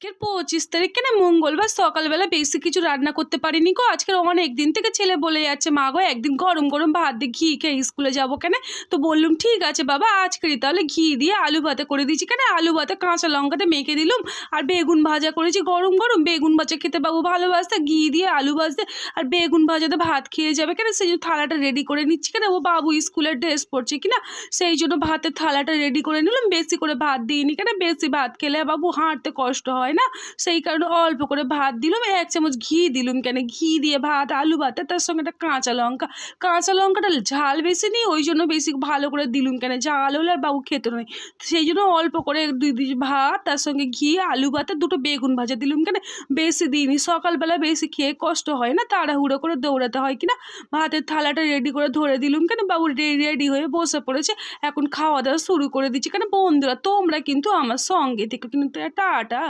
আজকের 25 তারিখ কেন মঙ্গলবার সকালবেলা বেশি কিছু রান্না করতে পারিনি গো। আজকের অনেক দিন থেকে ছেলে বলে যাচ্ছে, মা গো একদিন গরম গরম ভাত দিয়ে ঘি খেয়ে স্কুলে যাবো কেন। তো বললুম ঠিক আছে বাবা, আজকেরই তাহলে ঘি দিয়ে আলু ভাতে করে দিচ্ছি কেন। আলু ভাতে কাঁচা লঙ্কাতে মেখে দিলুম, আর বেগুন ভাজা করেছি গরম গরম। বেগুন ভাজা খেতে বাবু ভালোবাসতে, ঘি দিয়ে আলু ভাজতে আর বেগুন ভাজাতে ভাত খেয়ে যাবে কেন। সেই জন্য থালাটা রেডি করে নিচ্ছি কেন, ও বাবু স্কুলের ড্রেস পরছে কিনা সেই জন্য ভাতের থালাটা রেডি করে নিলাম। বেশি করে ভাত দিইনি কেন, বেশি ভাত খেলে বাবু হাঁটতে কষ্ট হয় না, সেই কারণে অল্প করে ভাত দিলাম। 1 চামচ ঘি দিলুম কেন, ঘি দিয়ে ভাত আলু ভাতে তার সঙ্গে একটা কাঁচা লঙ্কাটা ঝাল বেশি নেই, ওই জন্য বেশি ভালো করে দিলুম কেন, ঝাল হলে আর বাবু খেতে নেই। সেই জন্য অল্প করে 2 ডিশ ভাত তার সঙ্গে ঘি আলু ভাতে 2টো বেগুন ভাজা দিলুম কেন, বেশি দিইনি। সকালবেলা বেশি খেয়ে কষ্ট হয় না, তাড়াহুড়ো করে দৌড়াতে হয় কিনা। ভাতের থালাটা রেডি করে ধরে দিলুম কেন, বাবু রেডি হয়ে বসে পড়েছে। এখন খাওয়া দাওয়া শুরু করে দিচ্ছি কেন। বন্ধুরা তোমরা কিন্তু আমার সঙ্গে থেকে কিন্তু টাটা।